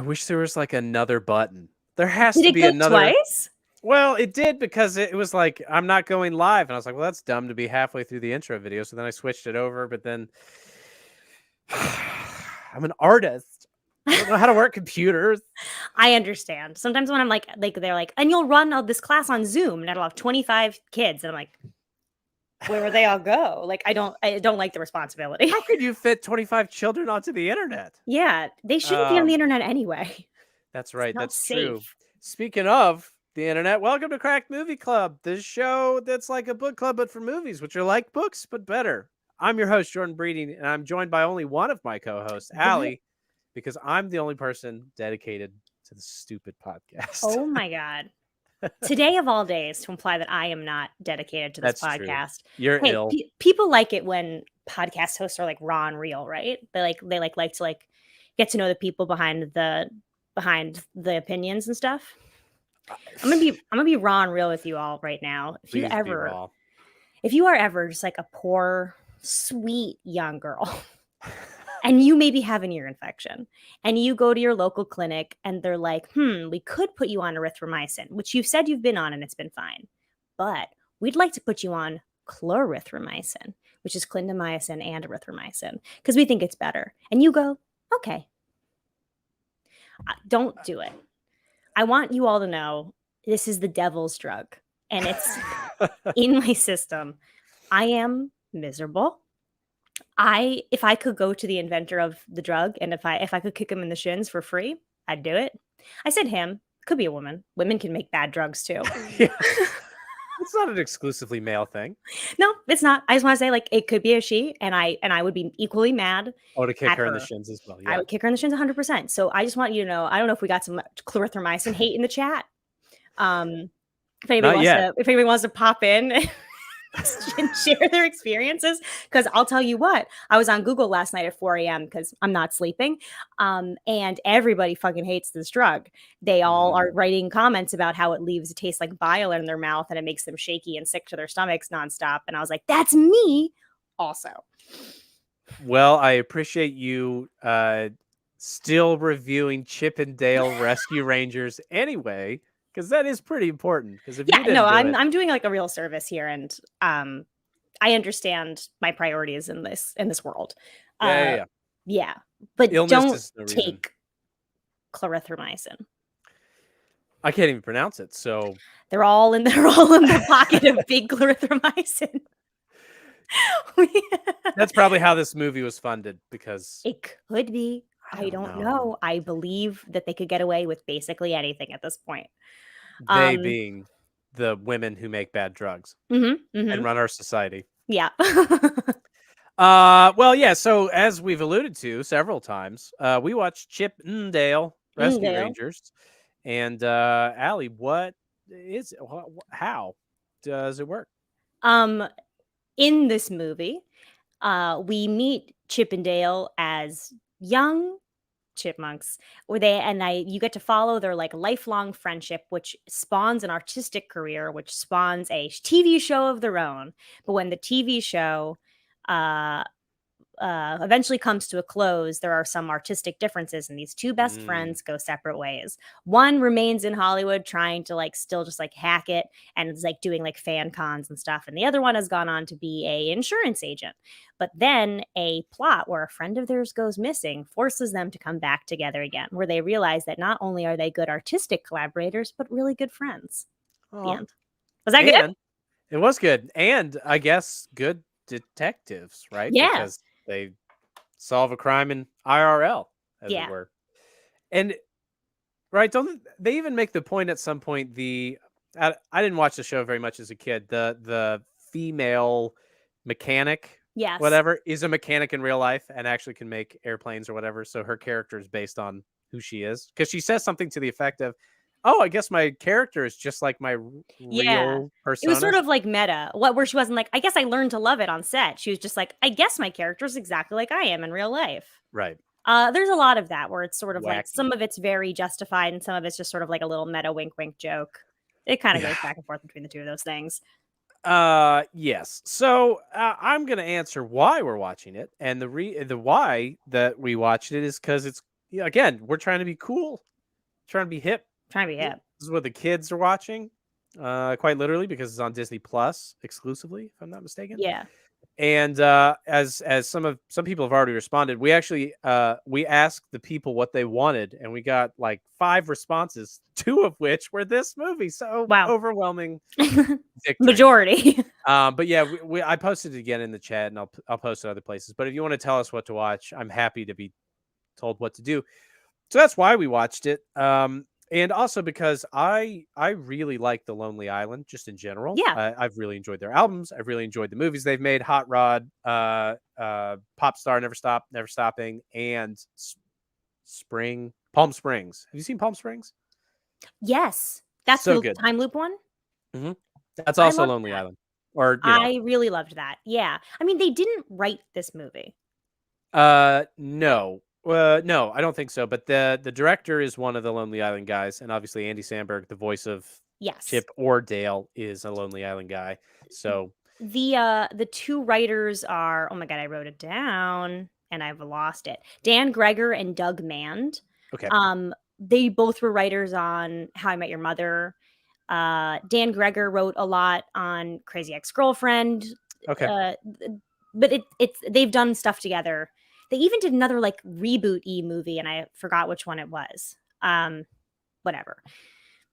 wish there was like another button. There has Did to it be go another. twice? Well, it did because it was like, I'm not going live. And I was like, well, that's dumb to be halfway through the intro video. So then I switched it over. But then I'm an artist. I don't know how to work computers. I understand. Sometimes when I'm like they're like, and you'll run this class on Zoom, and it'll have 25 kids, and I'm like, where will they all go? Like, I don't like the responsibility. How could you fit 25 children onto the internet? Yeah, they shouldn't be on the internet anyway. That's right. It's not That's true. safe. Speaking of the internet, welcome to Cracked Movie Club, the show that's like a book club, but for movies, which are like books, but better. I'm your host, Jordan Breeding, and I'm joined by only one of my co-hosts, What? Allie, because I'm the only person dedicated to the stupid podcast. Oh my God. Today of all days to imply that I am not dedicated to this That's true. podcast. You're ill. People like it when podcast hosts are like raw and real, right? They like to like get to know the people behind the opinions and stuff. I'm gonna be raw and real with you all right now. If you are ever just like a poor, sweet young girl and you maybe have an ear infection and you go to your local clinic and they're like, we could put you on erythromycin, which you've said you've been on and it's been fine. But we'd like to put you on clarithromycin, which is clindamycin and erythromycin, because we think it's better. And you go, okay. Don't do it. I want you all to know this is the devil's drug and it's in my system. I am miserable. If I could go to the inventor of the drug and if I could kick him in the shins for free, I'd do it. I said him. Could be a woman. Women can make bad drugs too. Yeah. It's not an exclusively male thing. No, it's not. I just want to say, like, it could be a she, and I would be equally mad. Oh, to kick her in the shins as well. Yeah. I would kick her in the shins 100%. So I just want you to know, I don't know if we got some clarithromycin hate in the chat. If anybody wants to pop in and share their experiences, because I'll tell you what, I was on Google last night at 4 a.m. because I'm not sleeping, and everybody fucking hates this drug. They all are writing comments about how it tastes like bile in their mouth and it makes them shaky and sick to their stomachs nonstop. And I was like, that's me also. Well, I appreciate you still reviewing Chip and Dale Rescue Rangers anyway, because that is pretty important. Because if I'm doing like a real service here, and I understand my priorities in this world. Yeah, but don't take clarithromycin. I can't even pronounce it, so they're all in the pocket of big clarithromycin. That's probably how this movie was funded, because it could be. I don't know. I believe that they could get away with basically anything at this point. They being the women who make bad drugs and run our society. Yeah. Well, yeah. So as we've alluded to several times, we watched Chip and Dale Rescue Rangers. And Allie, what is it? How does it work? In this movie, we meet Chip and Dale as young chipmunks, you get to follow their like lifelong friendship, which spawns an artistic career, which spawns a TV show of their own. But when the TV show eventually comes to a close, there are some artistic differences, and these two best friends go separate ways. One remains in Hollywood trying to like still just like hack it and is like doing like fan cons and stuff, and the other one has gone on to be a insurance agent. But then a plot where a friend of theirs goes missing forces them to come back together again, where they realize that not only are they good artistic collaborators but really good friends. The end. Was that good? It was good, and I guess good detectives, right? Yeah. Because they solve a crime in IRL, as it were. And right, don't they even make the point at some point? I didn't watch the show very much as a kid. The female mechanic, whatever, is a mechanic in real life and actually can make airplanes or whatever. So her character is based on who she is, because she says something to the effect of, "Oh, I guess my character is just like my real persona." It was sort of like meta, where she wasn't like, I guess I learned to love it on set. She was just like, I guess my character is exactly like I am in real life. Right. There's a lot of that where it's sort of like some of it's very justified and some of it's just sort of like a little meta wink wink joke. It kind of goes back and forth between the two of those things. Yes. So I'm going to answer why we're watching it, and the why that we watched it is because yeah, again, we're trying to be cool, trying to be hip. Trying to be This hip. is what the kids are watching, quite literally, because it's on Disney Plus exclusively, if I'm not mistaken. Yeah. And as some people have already responded, we actually we asked the people what they wanted, and we got like 5 responses, 2 of which were this movie. So Wow. overwhelming victory. Majority. But yeah, I posted it again in the chat, and I'll post it other places. But if you want to tell us what to watch, I'm happy to be told what to do. So that's why we watched it. And also because I really like The Lonely Island just in general. Yeah. I've really enjoyed their albums. I've really enjoyed the movies they've made. Hot Rod, Pop Star, Never Stopping, and Palm Springs. Have you seen Palm Springs? Yes. That's So the good. time loop one? That's I also loved Lonely that. Island. Or I really loved that. Yeah. I mean, they didn't write this movie. No. No, I don't think so. But the director is one of the Lonely Island guys, and obviously Andy Samberg, the voice of Yes. Chip or Dale, is a Lonely Island guy. So the 2 writers are, oh my god, I wrote it down and I've lost it. Dan Gregor and Doug Mand. okay, They both were writers on How I Met Your Mother. Dan Gregor wrote a lot on Crazy Ex-Girlfriend. okay, But it's they've done stuff together. They even did another like reboot-y movie, and I forgot which one it was. Whatever.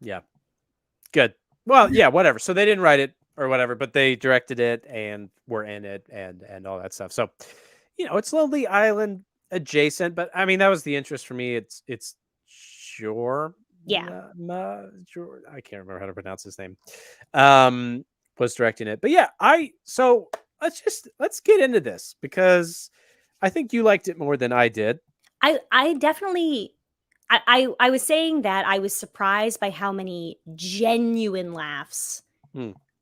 yeah, good. Well, yeah, whatever. So they didn't write it or whatever, but they directed it and were in it and all that stuff. So it's Lonely Island adjacent, but I mean that was the interest for me. It's sure. Yeah. I can't remember how to pronounce his name. Was directing it, but yeah, let's get into this because I think you liked it more than I did. I definitely I was saying that I was surprised by how many genuine laughs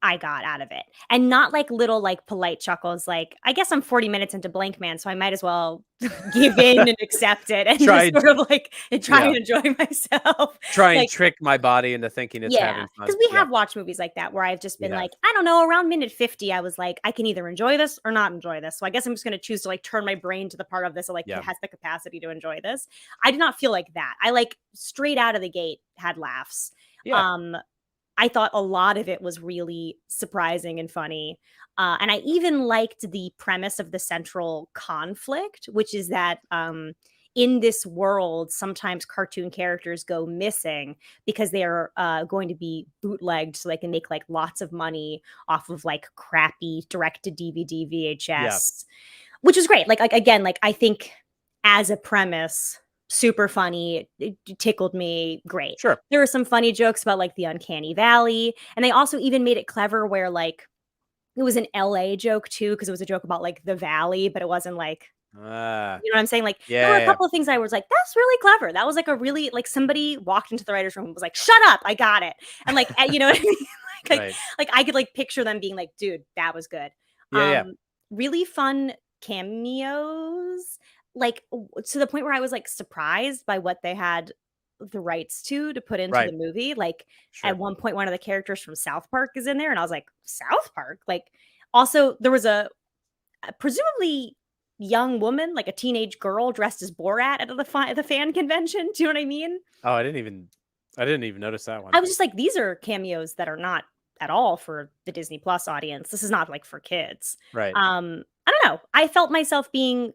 I got out of it. And not like little like polite chuckles like, I guess I'm 40 minutes into Blank Man, so I might as well give in and accept it and just sort of like try and enjoy myself. Try and trick my body into thinking it's having fun. Because we have watched movies like that where I've just been like, I don't know, around minute 50, I was like, I can either enjoy this or not enjoy this. So I guess I'm just going to choose to like turn my brain to the part of this that like has the capacity to enjoy this. I did not feel like that. I like straight out of the gate had laughs. I thought a lot of it was really surprising and funny. And I even liked the premise of the central conflict, which is that in this world, sometimes cartoon characters go missing because they're going to be bootlegged so they can make like lots of money off of like crappy direct-to-DVD VHS, which is great. Like again, like I think as a premise, super funny. It tickled me. Great. Sure. There were some funny jokes about like the uncanny valley. And they also even made it clever where like it was an LA joke too, because it was a joke about like the valley, but it wasn't like, you know what I'm saying? Like there were a couple of things I was like, that's really clever. That was like a really like somebody walked into the writer's room and was like, shut up, I got it. And like, you know what I mean? Like I could like picture them being like, dude, that was good. Really fun cameos. Like to the point where I was like surprised by what they had the rights to put into the movie. Like at one point, one of the characters from South Park is in there, and I was like, South Park? Like also there was a presumably young woman, like a teenage girl dressed as Borat at the fan convention. Do you know what I mean? Oh, I didn't even notice that one. I was just like, these are cameos that are not at all for the Disney Plus audience. This is not like for kids. Right. I don't know. I felt myself being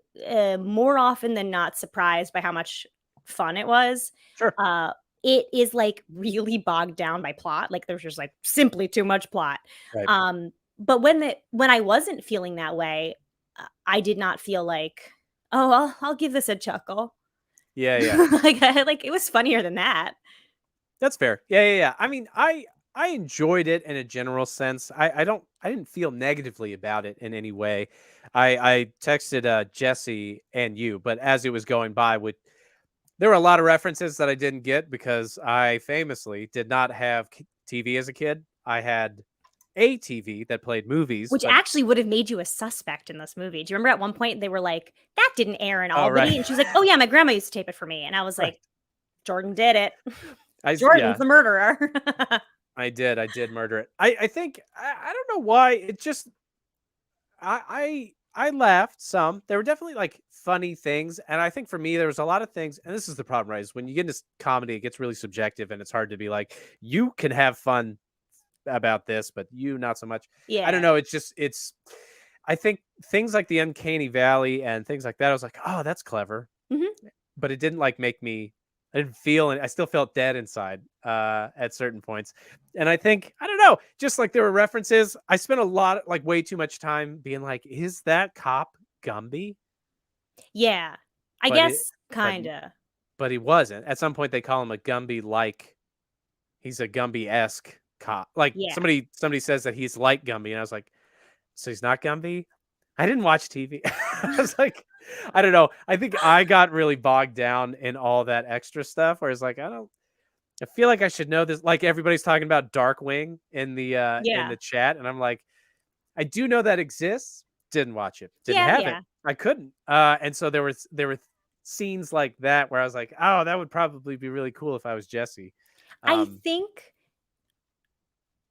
more often than not surprised by how much fun it was. Sure. It is like really bogged down by plot. Like there's just like simply too much plot. Right. But when I wasn't feeling that way, I did not feel like, oh, I'll give this a chuckle. Yeah. like it was funnier than that. That's fair. Yeah. I mean, I enjoyed it in a general sense. I didn't feel negatively about it in any way. I texted Jesse and you, but as it was going by, there were a lot of references that I didn't get because I famously did not have TV as a kid. I had a TV that played movies, which actually would have made you a suspect in this movie. Do you remember at one point they were like, "That didn't air in Albany," and she was like, "Oh yeah, my grandma used to tape it for me," and I was like, "Jordan did it. Jordan's the murderer." I did murder it. I think I don't know why it just I I laughed some. There were definitely like funny things, and I think for me there was a lot of things. And this is the problem, right? Is when you get into comedy, it gets really subjective, and it's hard to be like, you can have fun about this, but you not so much. I don't Yeah. know. It's just it's. I think things like the uncanny valley and things like that. I was like, oh, that's clever, Mhm. but it didn't like make me. I didn't feel it. I still felt dead inside at certain points, and I think I don't know. Just like there were references, I spent a lot, like way too much time being like, "Is that cop Gumby?" Yeah. I But it, guess but kinda. but he wasn't. At some point, they call him a Gumby like he's a Gumby esque cop. Like Yeah. somebody says that he's like Gumby, and I was like, so he's not Gumby? I didn't watch TV. I was like, I don't know. I think I got really bogged down in all that extra stuff where it's like, I feel like I should know this. Like everybody's talking about Darkwing in Yeah. the chat, and I'm like, I do know that exists. Didn't watch it. Didn't Yeah, have it. yeah. I couldn't. And so there were scenes like that where I was like, oh, that would probably be really cool if I was Jesse. I Um, think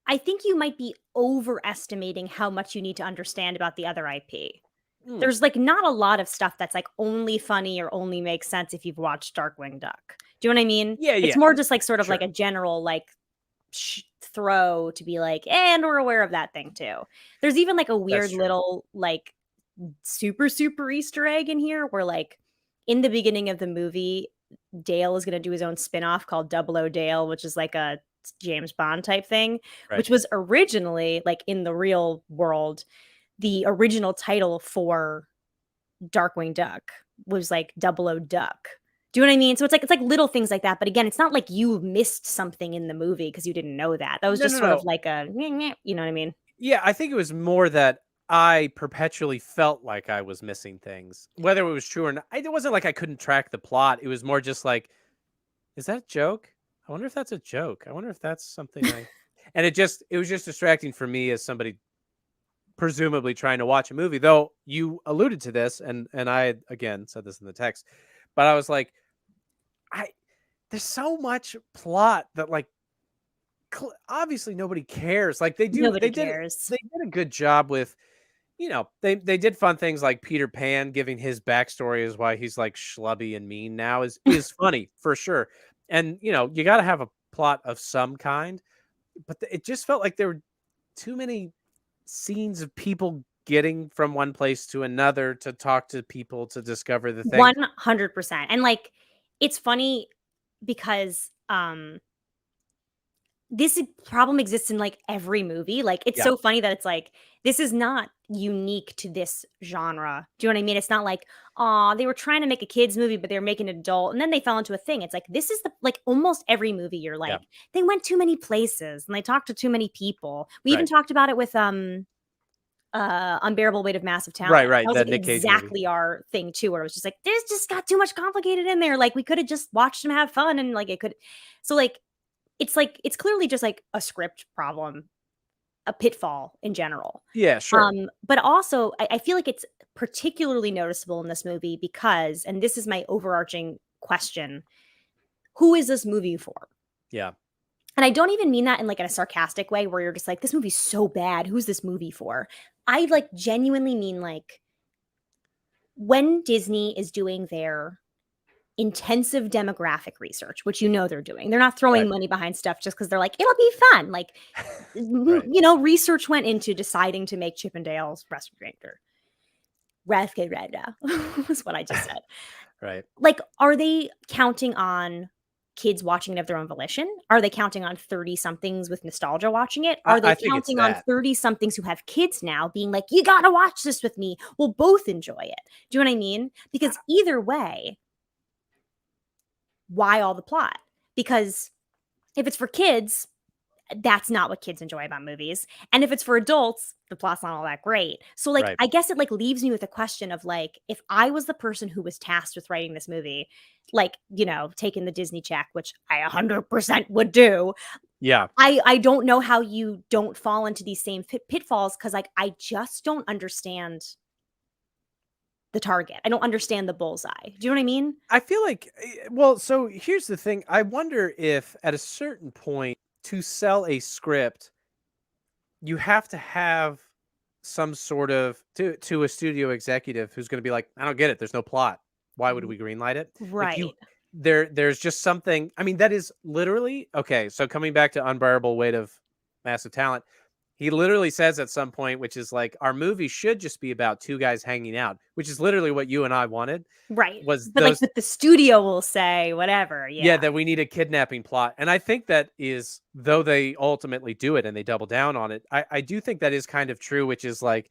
I think you might be overestimating how much you need to understand about the other IP. mm, There's, like, not a lot of stuff that's, like, only funny or only makes sense if you've watched Darkwing Duck. Do you know what I mean? yeah, It's yeah, more just, like, sort of like sure. a general, like, throw to be like, "And we're aware of that thing too." There's even, like, a That's weird true. little, like, super, super Easter egg in here where, like, in the beginning of the movie, Dale is gonna do his own spin-off called Double O Dale, which is like a James Bond type thing, Right. which was originally, like, in the real world, the original title for Darkwing Duck was, like, Double O Duck. Do you know what I mean? So it's like little things like that, but again, it's not like you missed something in the movie because you didn't know that. That was No, just no, sort of no. like a "Meh, meh," you know what I mean? Yeah, I think it was more that I perpetually felt like I was missing things, whether it was true or not. It wasn't like I couldn't track the plot. It was more just like, is that a joke? I wonder if that's a joke. I wonder if that's something I. And it was just distracting for me as somebody presumably trying to watch a movie. Though you alluded to this, and I had, again said this in the text, but I was like, I there's so much plot that like obviously nobody cares. Like Nobody cares. they did a good job with they did fun things like Peter Pan giving his backstory is why he's like schlubby and mean now is funny for sure. And you got to have a plot of some kind, but it just felt like there were too many scenes of people getting from one place to another to talk to people to discover the thing. 100%. And, like, it's funny because, problem exists in, like, every movie. Like, it's Yeah. so funny that it's like, this is not unique to this genre. Do you know what I mean? It's not like, "Aw, they were trying to make a kids movie, but they were making it adult, and then they fell into a thing." It's like, this is the like, almost every movie, you're Yeah. like, "They went too many places, and they talked to too many people." We even Right. talked about it with, Unbearable Weight of Massive Right. Talent. Right. That was, That like, Nick Cage movie. exactly our thing too, where it was just like, "This just got too much complicated in there." Like, we coulda just watched them have fun and, like, it could so, like, it's clearly just, like, a script problem, a pitfall in general. Yeah. Sure. But also, I feel like it's particularly noticeable in this movie because and this is my overarching question, who is this movie for? Yeah. And I don't even mean that in, like, in a sarcastic way where you're just like, "This movie's so bad, who's this movie for?" I, like, genuinely mean, like, when Disney is doing their intensive demographic research, which they're doing. They're not throwing Right. money behind stuff just because 'cause they're like, "It'll be fun." Like, Right. research went into deciding to make Chippendales Rescue Random was what I just said. Right. Like, are they counting on kids watching it of their own volition? Are they counting on 30 somethings with nostalgia watching it? Are they I think it's counting on that. 30 somethings who have kids now being like, "You gotta watch this with me. We'll both enjoy it." Do you know what I mean? Because either way, why all the plot? Because if it's for kids, that's not what kids enjoy about movies. And if it's for adults, the plot's not all that great. So, like, Right. I guess it, like, leaves me with a question of, like, if I was the person who was tasked with writing this movie, like, taking the Disney check, which I 100% would do, Yeah. I don't know how you don't fall into these same pitfalls because, like, I just don't understand the target. I don't understand the bullseye. Do you know what I mean? I feel like, well, so here's the thing. I wonder if at a certain point to sell a script, you have to have some sort of to a studio executive who's going to be like, I don't get it. There's no plot. Why would R we greenlight it? Like right. there's just something. I mean, that is literally okay. So coming back to unbearable weight of massive talent, he literally says at some point, which is like, our movie should just be about two guys hanging out, which is literally what you and I wanted. Right. Was But, like, those but the studio will say whatever, Yeah, yeah. that we need a kidnapping plot. And I think that is, though they ultimately do it and they double down on it, I do think that is kind of true, which is like,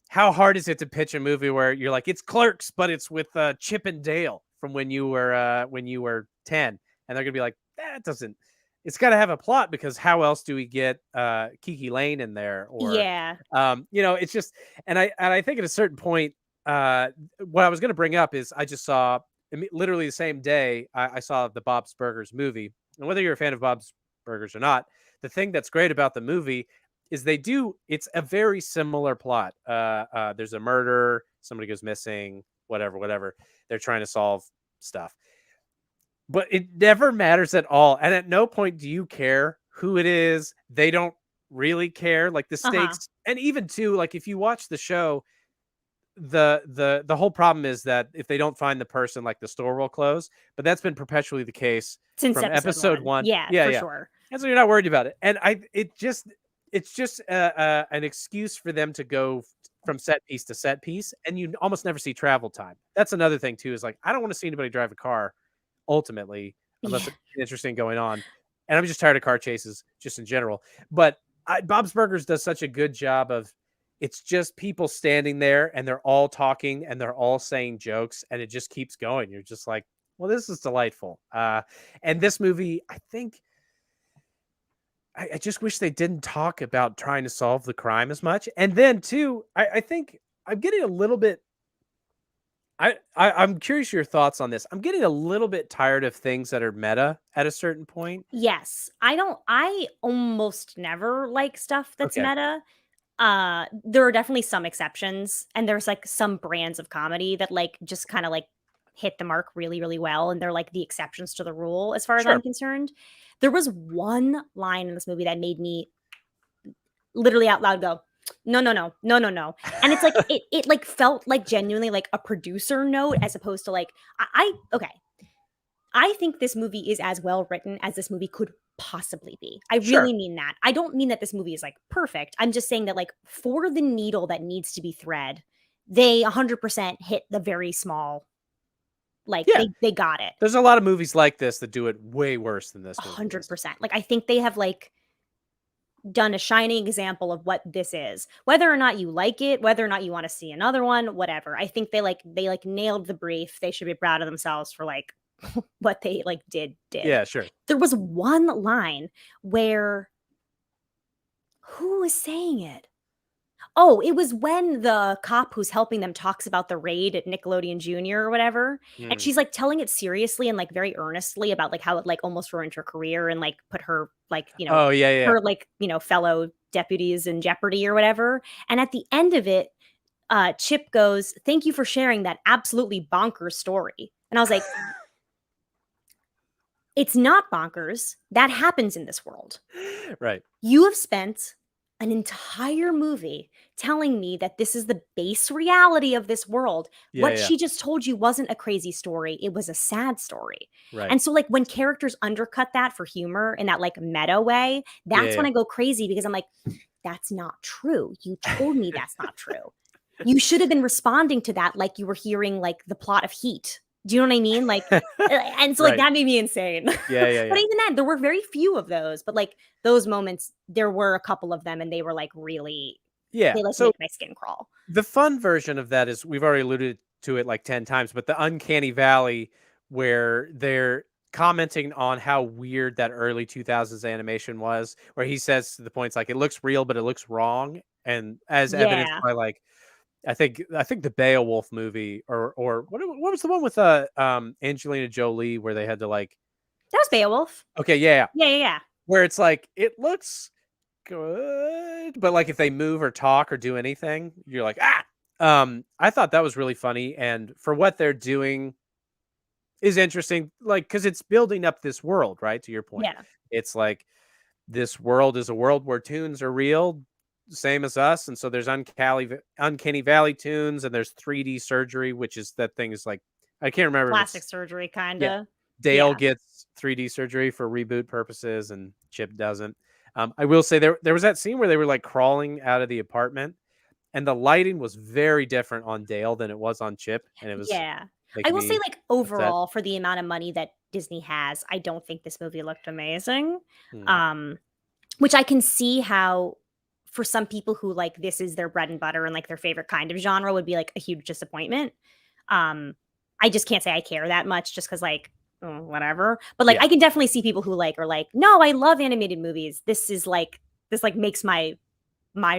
how hard is it to pitch a movie where you're like, it's Clerks, but it's with Chip and Dale from when you were 10. And they're gonna be like, that doesn't it's gotta have a plot because how else do we get Kiki Lane in there? Or Yeah. it's just and I think at a certain point, uh what I was gonna bring up is I just saw literally the same day I saw the Bob's Burgers movie. And whether you're a fan of Bob's Burgers or not, the thing that's great about the movie is it's a very similar plot. There's a murder, somebody goes missing, whatever. They're trying to solve stuff. But it never matters at all. And at no point do you care who it is. They don't really care. Like the Uh-huh. stakes, and even too, like if you watch the show, the whole problem is that if they don't find the person, like the store will close. But that's been perpetually the case Since from episode episode 1. one. Yeah, Yeah, for yeah. sure. And so you're not worried about it. And it's just an excuse for them to go from set piece to set piece, and you almost never see travel time. That's another thing too. Is like, I don't want to see anybody drive a car ultimately, unless Yeah. it's interesting going on. And I'm just tired of car chases just in general. But Bob's Burgers does such a good job of, it's just people standing there and they're all talking and they're all saying jokes and it just keeps going. You're just like, well, this is delightful. And this movie, I think, I just wish they didn't talk about trying to solve the crime as much. And then too, I think I'm getting a little bit I'm curious your thoughts on this. I'm getting a little bit tired of things that are meta at a certain point. Yes. I almost never like stuff that's Okay, meta. There are definitely some exceptions, and there's, like, some brands of comedy that, like, just kinda, like, hit the mark really, really well, and they're, like, the exceptions to the rule as far as I'm sure. concerned. There was one line in this movie that made me literally out loud go, "No, no, no. No, no, no." And it's like like, felt like genuinely like a producer note as opposed to, like okay. I think this movie is as well written as this movie could possibly be. I Sure. really mean that. I don't mean that this movie is, like, perfect. I'm just saying that, like, for the needle that needs to be thread, they 100% hit the very small, like, Yeah. they got it. There's a lot of movies like this that do it way worse than this movie is. 100%. Like, I think they have, like, done a shining example of what this is. Whether or not you like it, whether or not you wanna see another one, whatever. I think they nailed the brief. They should be proud of themselves for, like, what they, like, did. Yeah, sure. There was one line where who was saying it? Oh, it was when the cop who's helping them talks about the raid at Nickelodeon Junior or whatever, and Mm. she's, like, telling it seriously and, like, very earnestly about, like, how it, like, almost ruined her career and, like, put her, like, Oh, yeah, yeah. her, like, fellow deputies in jeopardy or whatever, and at the end of it, Chip goes, "Thank you for sharing that absolutely bonkers story." And I was like, "It's not bonkers. That happens in this world. Right. You have spent an entire movie telling me that this is the base reality of this world. Yeah, What yeah. she just told you wasn't a crazy story, it was a sad story." Right. And so, like, when characters undercut that for humor in that, like, meta way, that's Yeah, when I go crazy because I'm like, "That's not true. You told me that's not true. You should have been responding to that like you were hearing, like, the plot of Heat." Do you know what I mean? Like, yeah. and so, like, Right. that made me insane. Yeah, yeah, But yeah. even then, there were very few of those, but, like, those moments, there were a couple of them, and they were, like, really Yeah. they, like, So make my skin crawl. the fun version of that is, we've already alluded to it like 10 times, but the uncanny valley where they're commenting on how weird that early 2000s animation was, where he says to the points like, it looks real, but it looks wrong. And as evidenced Yeah. by like, I think the Beowulf movie, or what was the one with Angelina Jolie where they had to like, That was Beowulf. okay, yeah, Yeah, yeah, yeah. where it's like, it looks good, but like if they move or talk or do anything, you're like, ah. I thought that was really funny, and for what they're doing is interesting, like because it's building up this world, right? To your point, Yeah. it's like, this world is a world where tunes are real, same as us, and so there's uncanny valley tunes, and there's 3D surgery, which is that thing is like I can't remember if Plastic it's surgery, yeah. kinda. Dale Yeah. gets 3D surgery for reboot purposes, and Chip doesn't. I will say there was that scene where they were like crawling out of the apartment, and the lighting was very different on Dale than it was on Chip, and it was Yeah. I making will say, me like, upset. overall, for the amount of money that Disney has, I don't think this movie looked amazing. Hmm. Um, which I can see how for some people who, like, this is their bread and butter and, like, their favorite kind of genre would be, like, a huge disappointment. Um, I just can't say I care that much just because, like, whatever. But, like, Yeah, I can definitely see people who, like, are like, "No, I love animated movies. This, like, makes my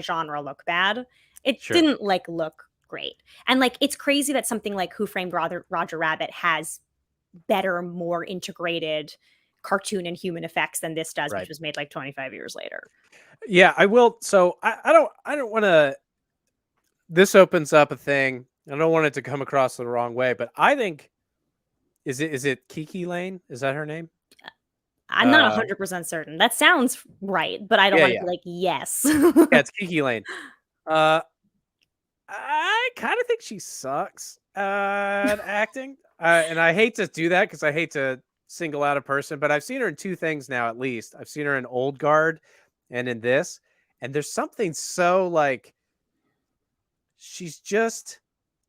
genre look bad." It sure. didn't, like, look great. And, like, it's crazy that something like Who Framed Roger Rabbit has better, more integrated cartoon and human effects than this does, which Right. was made, like, 25 years later. Yeah, I will. So I don't want to. This opens up a thing. I don't want it to come across the wrong way, but I think is it Kiki Lane? Is that her name? I'm not Uh, 100% certain. That sounds right, but I don't yeah, wanna yeah, be like, "Yes." yeah. It's Kiki Lane. Uh, I kind of think she sucks at acting, and I hate to do that because I hate to single out a person. But I've seen her in two things now, at least. I've seen her in Old Guard and in this, and there's something so like she's just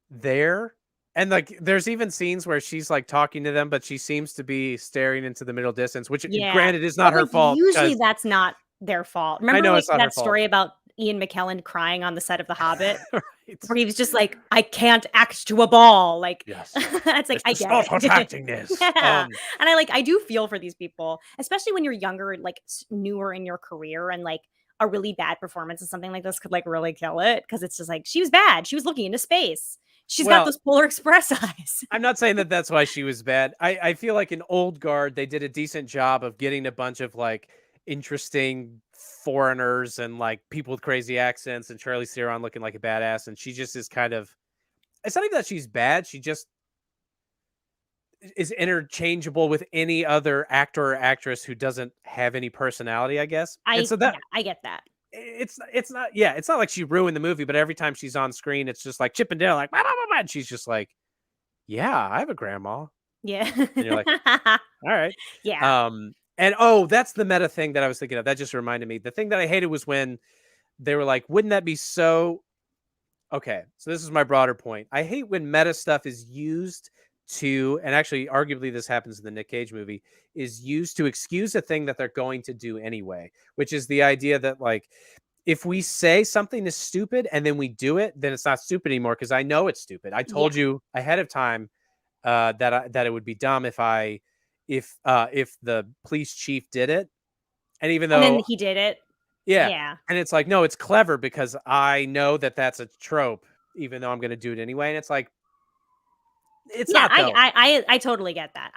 there. And like there's even scenes where she's like talking to them, but she seems to be staring into the middle distance, which Yeah, granted is not but, her like, fault usually because that's not their fault. I Remember, know like, it's not her that fault. story about Ian McKellen crying on the set of The Hobbit? Right. Where he was just like, "I can't act to a ball," like, Yes. it's like, It's I the get start of it. acting this. Yeah, and I do feel for these people, especially when you're younger, like, newer in your career and, like, a really bad performance in something like this could, like, really kill it because it's just like, she was bad, she was looking into space. She's got Well, those Polar Express eyes. I'm not saying that that's why she was bad. I feel like in Old Guard, they did a decent job of getting a bunch of like interesting foreigners and like people with crazy accents and Charlie Theron looking like a badass. And she just is kind of, it's not even that she's bad. She just is interchangeable with any other actor or actress who doesn't have any personality, I guess. And so that Yeah, I get that. it's not, yeah, it's not like she ruined the movie, but every time she's on screen, it's just like Chip and Dale, like, "Blah, blah, blah, blah," and she's just like, yeah, I have a grandma. Yeah. And you're like, all right. Yeah. And oh, that's the meta thing that I was thinking of. That just reminded me. The thing that I hated was when they were like, wouldn't that be so okay? So this is my broader point. I hate when meta stuff is used to, and actually arguably this happens in the Nick Cage movie, is used to excuse a thing that they're going to do anyway, which is the idea that like if we say something is stupid and then we do it, then it's not stupid anymore because I know it's stupid. I Yeah. told you ahead of time that it would be dumb if the police chief did it. And even And then though, he did it. yeah, Yeah. and it's like, no, it's clever because I know that that's a trope, even though I'm going to do it anyway. And it's like, it's Yeah, not though. I totally get that.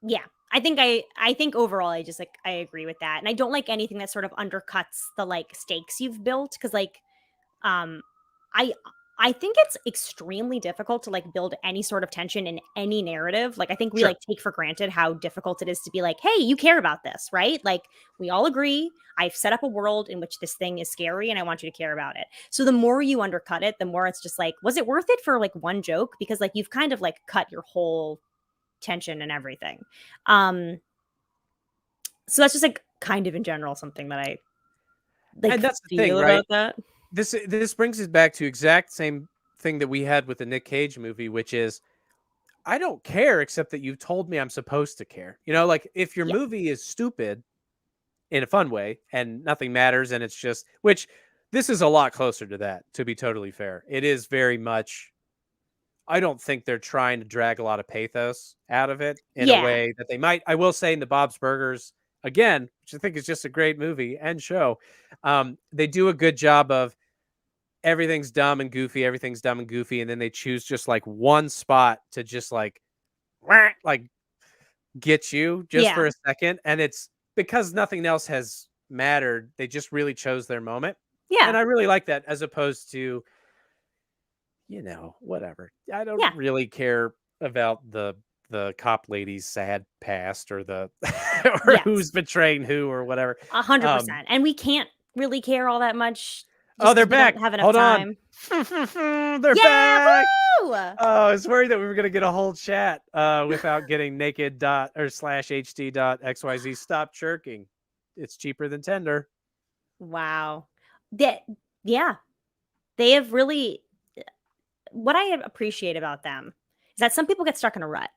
Yeah. I think overall I just, like, I agree with that, and I don't like anything that sort of undercuts the, like, stakes you've built because, like, um, I I think it's extremely difficult to, like, build any sort of tension in any narrative. Like, I think we, Sure. like, take for granted how difficult it is to be like, "Hey, you care about this, right?" Like, we all agree, I've set up a world in which this thing is scary, and I want you to care about it. So the more you undercut it, the more it's just like, was it worth it for, like, one joke? Because, like, you've kind of, like, cut your whole tension and everything. Um, so that's just, like, kind of in general something that I, like, And that's the thing, feel right? about that. This brings us back to exact same thing that we had with the Nick Cage movie, which is I don't care except that you told me I'm supposed to care. Like if your Yeah. movie is stupid in a fun way and nothing matters and it's just which this is a lot closer to that, to be totally fair. It is very much I don't think they're trying to drag a lot of pathos out of it in a Yeah. way that they might. I will say in the Bob's Burgers again, which I think is just a great movie and show. They do a good job of everything's dumb and goofy, and then they choose just like one spot to just like get you just Yeah. for a second, and it's because nothing else has mattered. They just really chose their moment, and Yeah. I really like that as opposed to whatever. I don't Yeah. really care about the cop lady's sad past or the or Yes. who's betraying who or whatever. Um, 100%. And we can't really care all that much Oh, just they're because we don't back. have enough Hold on. time. They're Yeah, back. woo! Oh, I was worried that we were gonna get a whole chat without getting naked dot or slash HD dot XYZ. Stop jerking. It's cheaper than Tender. Wow. That yeah, they have really what I appreciate about them is that some people get stuck in a rut.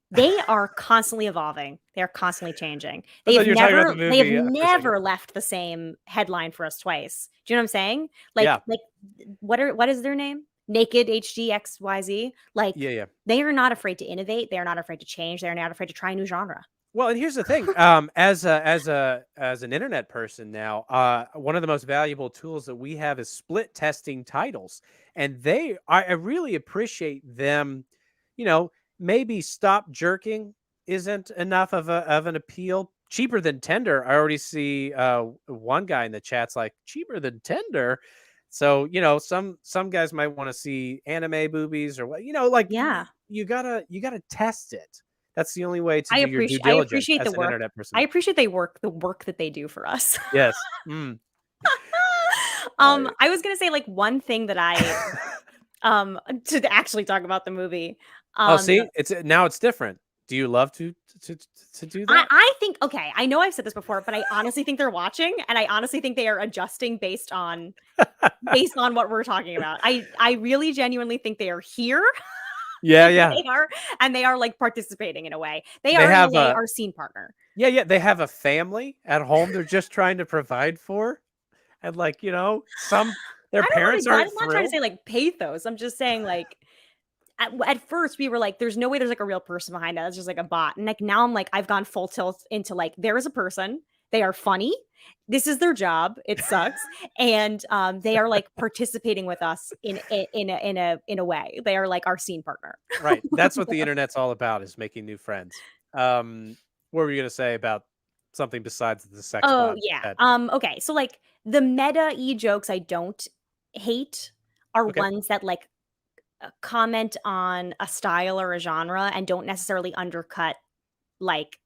They are constantly evolving. They are constantly changing. I thought you were talking about the They have movie for a second. never left the same headline for us twice. Do you know what I'm saying? Yeah. Like what is their name? Naked HDXYZ. Like Yeah, yeah. they are not afraid to innovate. They are not afraid to change. They are not afraid to try a new genre. Well, and here's the thing. As an internet person now, one of the most valuable tools that we have is split testing titles, and I really appreciate them. You know, maybe Stop Jerking isn't enough of an appeal. Cheaper than Tender. I already see one guy in the chat's like cheaper than Tender. So some guys might want to see anime boobies or what. Like Yeah. you gotta test it. That's the only way to do your due I diligence appreciate the as an work. internet I person. appreciate the work that they do for us. Yes. I I was gonna say like one thing that I to actually talk about the movie. Oh, Um see? Now it's different. Do you love to to do that? I think okay, I know I've said this before, but I honestly think they're watching and I honestly think they are adjusting based on what we're talking about. I really genuinely think they are here Yeah, and yeah. they are like participating in a way. They They are in a have way a our scene partner. Yeah, yeah, they have a family at home they're just trying to provide for, and, like, their parents I'm aren't not trying to thrilled. say like pathos. I'm just saying like at first we were like, there's no way there's like a real person behind that. It's just like a bot. And like now I'm like, I've gone full tilt into like, there is a person. They are funny. This is their job. It sucks. And they are like participating with us in a way. They are like our scene partner. Right, that's what the internet's all about, is making new friends. What were you gonna say about something besides the sex Oh bot yeah. that Okay. So like the meta e jokes I don't hate are Okay. ones that like comment on a style or a genre and don't necessarily undercut like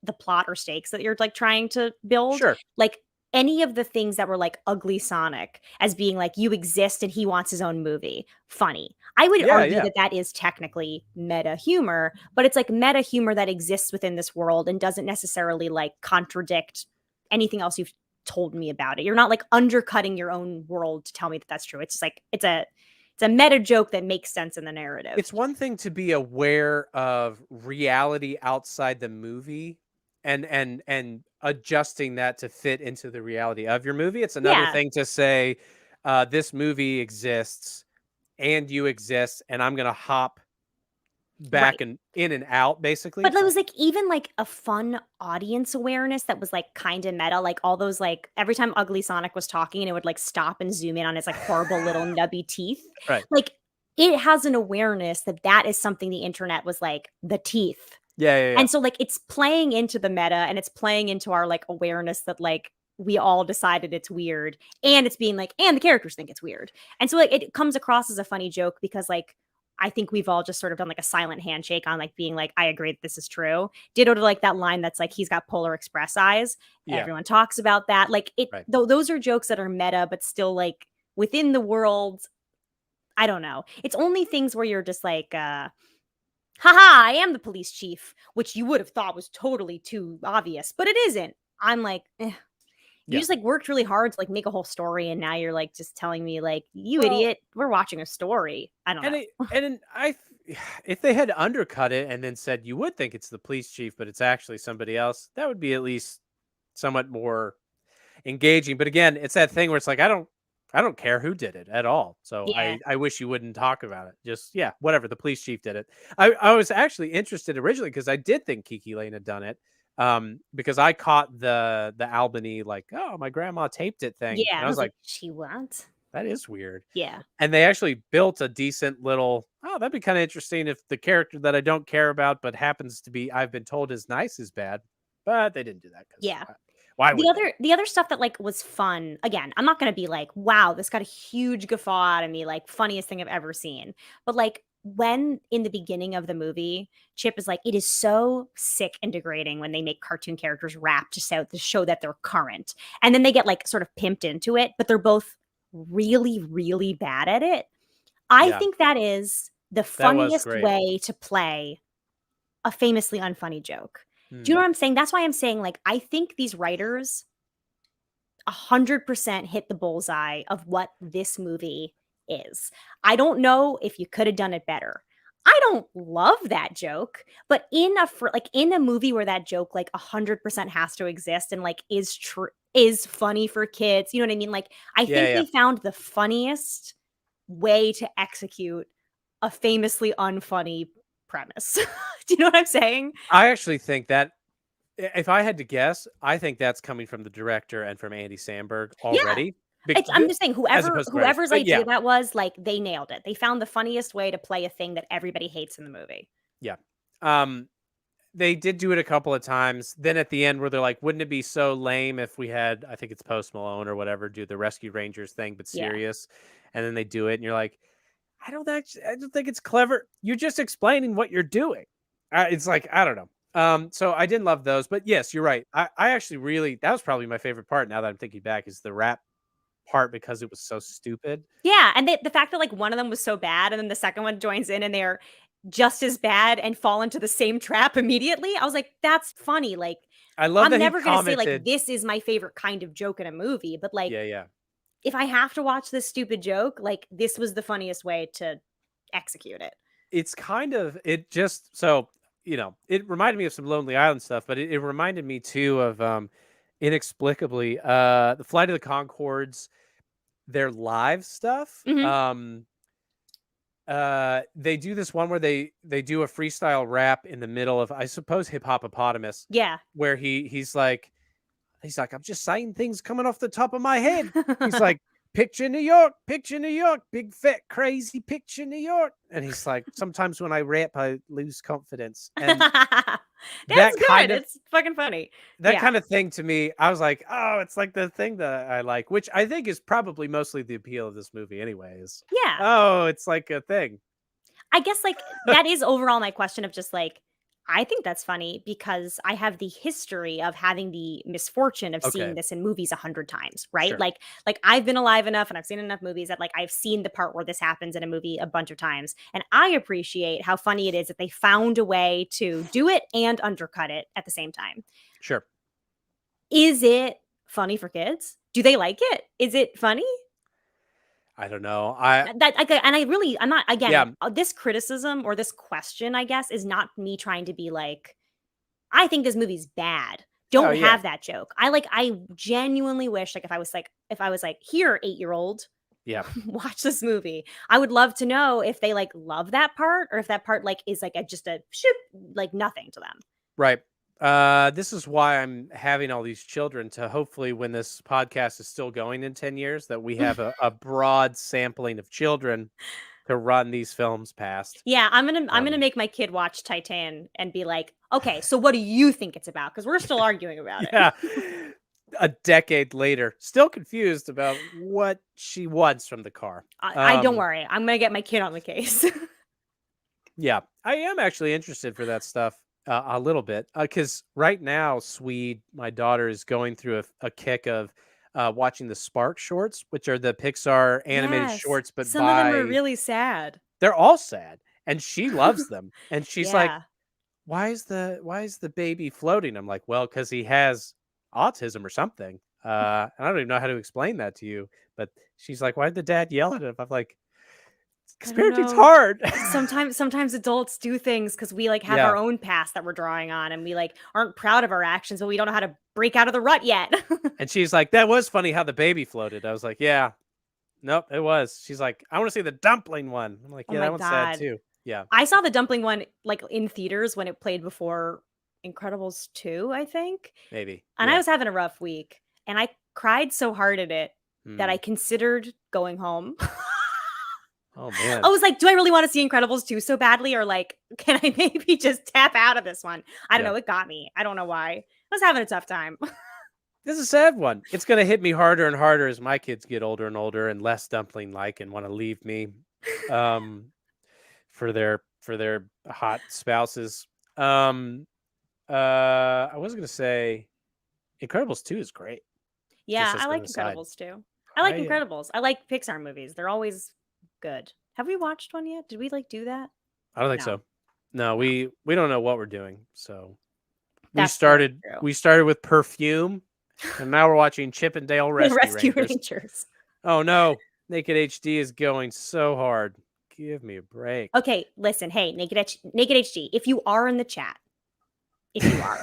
the plot or stakes that you're like trying to build. Sure. Like any of the things that were like ugly Sonic as being like you exist and he wants his own movie. Funny. I would Yeah, argue yeah. that that is technically meta humor, but it's like meta humor that exists within this world and doesn't necessarily like contradict anything else you've told me about it. You're not like undercutting your own world to tell me that that's true. It's just like it's a meta joke that makes sense in the narrative. It's one thing to be aware of reality outside the movie and adjusting that to fit into the reality of your movie. It's another Yeah. thing to say, this movie exists and you exist, and I'm gonna hop Right. back and in and out, But basically. it was, like, even, like, a fun audience awareness that was, like, kinda meta, like, all those, like every time Ugly Sonic was talking and it would, like, stop and zoom in on his, like, horrible little nubby teeth, Right. like, it has an awareness that that is something the internet was like, "The teeth." Yeah, yeah, yeah. And so, like, it's playing into the meta, and it's playing into our, like, awareness that, like, we all decided it's weird, and it's being like, "And the characters think it's weird." And so, like, it comes across as a funny joke because, like, I think we've all just sort of done, like, a silent handshake on, like, being like, "I agree that this is true." Ditto to, like, that line that's like, "He's got Polar Express eyes." Yeah, Everyone talks about that. Like, right. those are jokes that are meta, but still, like, within the world, I don't know. It's only things where you're just like, haha, I am the police chief, which you would have thought was totally too obvious, but it isn't. I'm like, you Yeah. just like worked really hard to like make a whole story, and now you're like just telling me like, you Well, idiot, we're watching a story. I don't and know. it and then if they had undercut it and then said you would think it's the police chief, but it's actually somebody else, that would be at least somewhat more engaging. But again, it's that thing where it's like I don't care who did it at all. So Yeah, I wish you wouldn't talk about it. Just yeah, whatever. The police chief did it. I was actually interested originally because I did think Kiki Lane had done it. Because I caught the Albany like, oh, my grandma taped it thing. yeah. And And I I was was like, like, she what? that is weird. Yeah, And they actually built a decent little, oh, that'd be kind of interesting if the character that I don't care about but happens to be I've been told is nice is bad. But they didn't do that because yeah. why would they? The other stuff that like was fun. Again, I'm not gonna be like, wow, this got a huge guffaw out of me, like funniest thing I've ever seen. But like when in the beginning of the movie, Chip is like, it is so sick and degrading when they make cartoon characters rap to show that they're current. And then they get like sort of pimped into it, but they're both really, really bad at it. I Yeah, think that is the that was funniest great. way to play a famously unfunny joke. Do you know Hmm. what I'm saying? That's why I'm saying, like, I think these writers 100% hit the bullseye of what this movie is. I don't know if you could have done it better. I don't love that joke, but in a movie where that joke like 100% has to exist and like is funny for kids, you know what I mean? Like I Yeah, think yeah. they found the funniest way to execute a famously unfunny premise. Do you know what I'm saying? I actually think that if I had to guess, I think that's coming from the director and from Andy Samberg Yeah. already, I'm just saying as opposed to the writers. whoever's But idea yeah, that was, like, they nailed it. They found the funniest way to play a thing that everybody hates in the movie. yeah. Um, they did do it a couple of times. Then at the end, where they're like, "Wouldn't it be so lame if we had, I think it's Post Malone or whatever, do the Rescue Rangers thing, but Yeah. serious?" And then they do it, and you're like, I don't think it's clever. You're just explaining what you're doing. It's like I don't know. So I didn't love those, but yes, you're right. I actually really that was probably my favorite part. Now that I'm thinking back, is the rap part because it was so stupid. Yeah, and the fact that, like, one of them was so bad and then the second one joins in and they're just as bad and fall into the same trap immediately, I was like, "That's funny." Like, I love I'm that he never gonna say, like, commented. "This is my favorite kind of joke in a movie," but, like, Yeah, yeah. if I have to watch this stupid joke, like, this was the funniest way to execute it. It's kind of it just so it reminded me of some Lonely Island stuff, but it reminded me too of inexplicably the Flight of the Concords, their live stuff. Mhm. They do this one where they do a freestyle rap in the middle of, I suppose, Hip Hopopotamus, Yeah. where he's like, I'm just saying things coming off the top of my head. He's like, picture New York, big fat crazy picture New York. And he's like, sometimes when I rap, I lose confidence. And That's that kind good. of It's fucking funny. that Yeah. kind of thing to me, I was like, oh, it's like the thing that I like, which I think is probably mostly the appeal of this movie, anyways. Yeah. Oh, it's like a thing. I guess, like, that is overall my question of just, like, I think that's funny because I have the history of having the misfortune of seeing Okay, this in movies 100 times, right? sure. Like, I've been alive enough and I've seen enough movies that, like, I've seen the part where this happens in a movie a bunch of times, and I appreciate how funny it is that they found a way to do it and undercut it at the same time. Sure. Is it funny for kids? Do they like it? Is it funny? I don't know. I'm not again, Yeah. this criticism or this question, I guess, is not me trying to be like, "I think this movie's bad." Oh, Don't yeah. have that joke. I genuinely wish, like, if I was like, "Here, 8-year-old, Yeah. watch this movie." I would love to know if they, like, love that part or if that part, like, is, like, just a shoot, like, nothing to them. Right. This is why I'm having all these children to hopefully, when this podcast is still going in 10 years, that we have a broad sampling of children to run these films past. Yeah, I'm gonna Um, make my kid watch Titan and be like, "Okay, so what do you think it's about?" Because 'Cause we're still arguing about it. yeah. A decade later, still confused about what she wants from the car. I don't worry, I'm gonna get my kid on the case. Yeah, I am actually interested for that stuff a little bit because right now, Swede, my daughter, is going through a kick of watching the Spark shorts, which are the Pixar animated Yes, shorts, but some of them are by really sad. they're all sad, and she loves them, and she's like, Yeah. why is the baby floating?" I'm like, "Well, because he has autism or something." And I don't even know how to explain that to you, but she's like, "Why did the dad yell at him?" I'm like, I "Because don't parenting's know. hard." Sometimes adults do things because we, like, have Yeah. our own past that we're drawing on, and we, like, aren't proud of our actions, but we don't know how to break out of the rut yet. And she's like, "That was funny how the baby floated." I was like, "Yeah, nope, it was." She's like, "I want to see the dumpling one." I'm like, Oh "Yeah, my that one's sad god. too." Yeah. I saw the dumpling one, like, in theaters when it played before Incredibles 2, I think, Maybe. and I Yeah. was having a rough week, and I cried so hard at it that I Hmm. considered going home. Oh I man. was like, "Do I really wanna see Incredibles 2 so badly, or, like, can I maybe just tap out of this one?" I don't Yeah. know, it got me. I don't know why. I was having a tough time. This is a sad one. It's gonna hit me harder and harder as my kids get older and older and less dumpling like and want to leave me. Um for their hot spouses. I was gonna say Incredibles 2 is great. Yeah, Just as I an like aside. Incredibles too. I like I Incredibles. I like Pixar movies. They're always good. Have we watched one yet? Did we like do that? I don't think No, so. No, no. we don't know what we're doing. So we That's very started true. we started with Perfume, and now we're watching Chip and Dale The Rescue Rescue Rangers. Rangers. Oh no, Naked HD is going so hard. Give me a break. Okay, listen. Hey, Naked HD. If you are in the chat, if you are,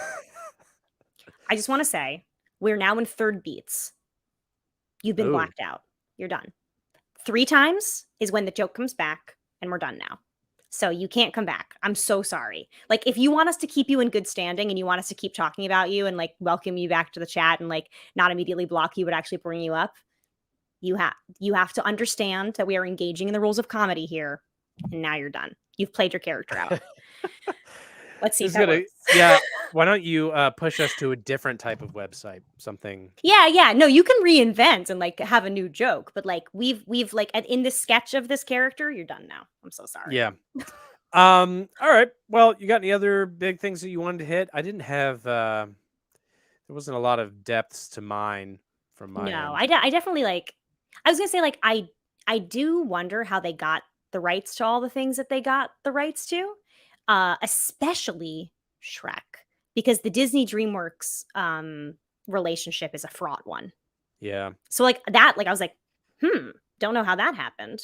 I just want to say we're now in third beats. You've been Oh, blacked out. You're done. 3 times is when the joke comes back, and we're done now. So you can't come back. I'm so sorry. Like, if you want us to keep you in good standing and you want us to keep talking about you and like welcome you back to the chat and like not immediately block you, but actually bring you up, you have to understand that we are engaging in the rules of comedy here. And now you're done. You've played your character out. Let's see if this is that gonna works. yeah. Why don't you push us to a different type of website? Something. Yeah. No, you can reinvent and like have a new joke, but like we've like in this sketch of this character, you're done now. I'm so sorry. Yeah. All right. Well, you got any other big things that you wanted to hit? I didn't have. There wasn't a lot of depths to mine from my No, end. I definitely like. I was gonna say like I do wonder how they got the rights to all the things that they got the rights to, especially Shrek, because the Disney DreamWorks relationship is a fraught one. Yeah. So like that, like I was like, don't know how that happened.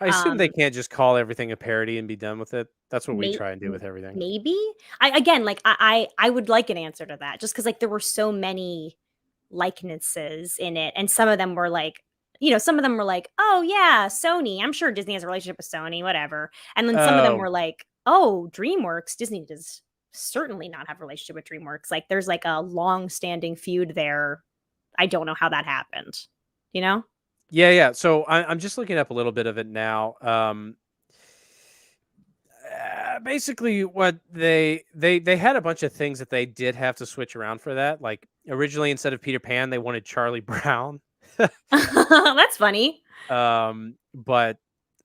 I assume they Um, can't just call everything a parody and be done with it. That's what we may, try and do with everything. maybe I again like I would like an answer to that just because like there were so many likenesses in it, and some of them were like. Some of them were like, "Oh yeah, Sony. I'm sure Disney has a relationship with Sony, whatever." And then some of them Oh, were like, "Oh, DreamWorks. Disney does certainly not have a relationship with DreamWorks. Like, there's like a long-standing feud there. I don't know how that happened. You know? yeah. So I'm just looking up a little bit of it now. Basically, what they had a bunch of things that they did have to switch around for that. Like originally, instead of Peter Pan, they wanted Charlie Brown. That's funny. But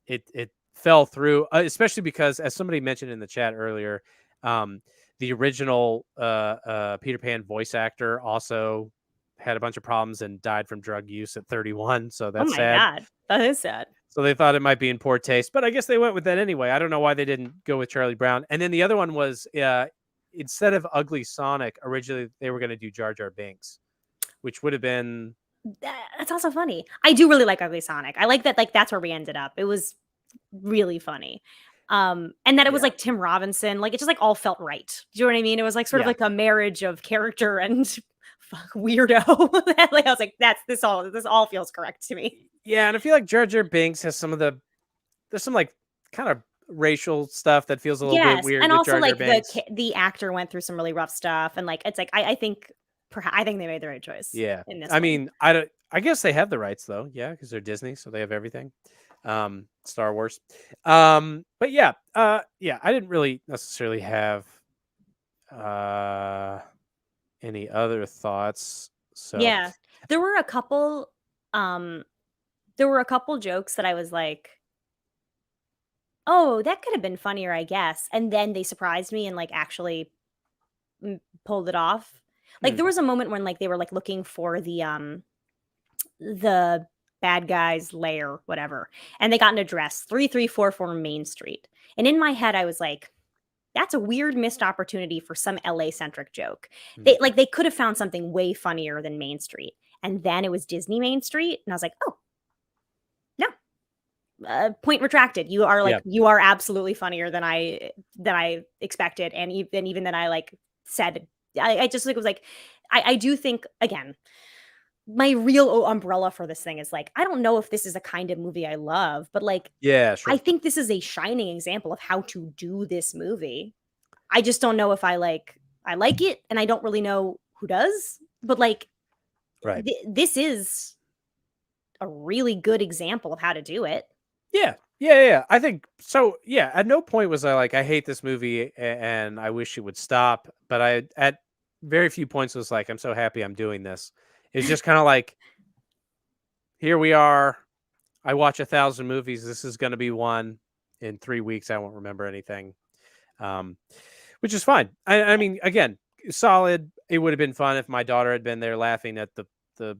it fell through, especially because, as somebody mentioned in the chat earlier, the original Peter Pan voice actor also had a bunch of problems and died from drug use at 31. So Oh that's my sad. god, that is sad. So they thought it might be in poor taste, but I guess they went with that anyway. I don't know why they didn't go with Charlie Brown. And then the other one was instead of Ugly Sonic, originally they were going to do Jar Jar Binks, which would have been That's also funny. I do really like Ugly Sonic. I like that. Like that's where we ended up. It was really funny. And that it was yeah, like Tim Robinson. Like it just like all felt right. Do you know what I mean? It was like sort of yeah, like a marriage of character and weirdo. Like I was like, this all feels correct to me. yeah. And I feel like Jar Jar Binks has there's some like kind of racial stuff that feels a little bit Yes, weird and with also Jar Jar like Binks. the actor went through some really rough stuff, and like it's like I think I think they made the right choice Yeah, in this I one. mean, I don't. I guess they have the rights though. Yeah, because they're Disney, so they have everything. Star Wars. But yeah, yeah. I didn't really necessarily have uh any other thoughts. So Yeah, there were a couple. Um, there were a couple jokes that I was like, "Oh, that could have been funnier, I guess." And then they surprised me and like actually pulled it off. Like hmm, there was a moment when like they were like looking for the bad guy's lair, whatever, and they got an address 3344 Main Street. And in my head, I was like, that's a weird missed opportunity for some LA centric joke. hmm, They could have found something way funnier than Main Street. And then it was Disney Main Street, and I was like, oh no, point retracted. yeah, You are absolutely funnier than I expected, and even than I like said. I just like was like, I do think again. My real umbrella for this thing is like I don't know if this is a kind of movie I love, but like yeah, I sure, think this is a shining example of how to do this movie. I just don't know if I like it, and I don't really know who does, but like right. this is a really good example of how to do it. Yeah. I think so. Yeah, at no point was I like, I hate this movie and I wish it would stop. But I, at very few points, was like, I'm so happy I'm doing this. It's just kind of like, here we are. I watch 1,000 movies. This is going to be one. in 3 weeks I won't remember anything, which is fine. I mean, again, solid. It would have been fun if my daughter had been there laughing at the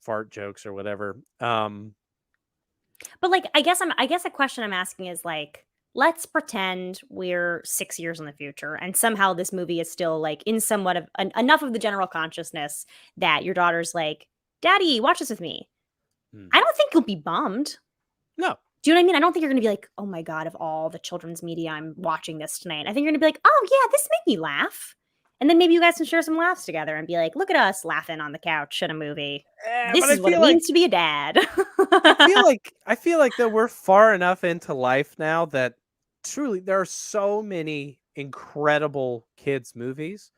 fart jokes or whatever. But, like, I guess a question I'm asking is, like, let's pretend we're 6 years in the future, and somehow this movie is still, like, in somewhat of enough of the general consciousness that your daughter's like, "Daddy, watch this with me." Hmm. I don't think you'll be bummed. No. Do you know what I mean? I don't think you're gonna be like, "Oh my god, of all the children's media, I'm watching this tonight." I think you're gonna be like, "Oh, yeah, this made me laugh." And then maybe you guys can share some laughs together and be like, "Look at us laughing on the couch at a movie. But This I is what it feel like means to be a dad." I feel like that we're far enough into life now that truly there are so many incredible kids movies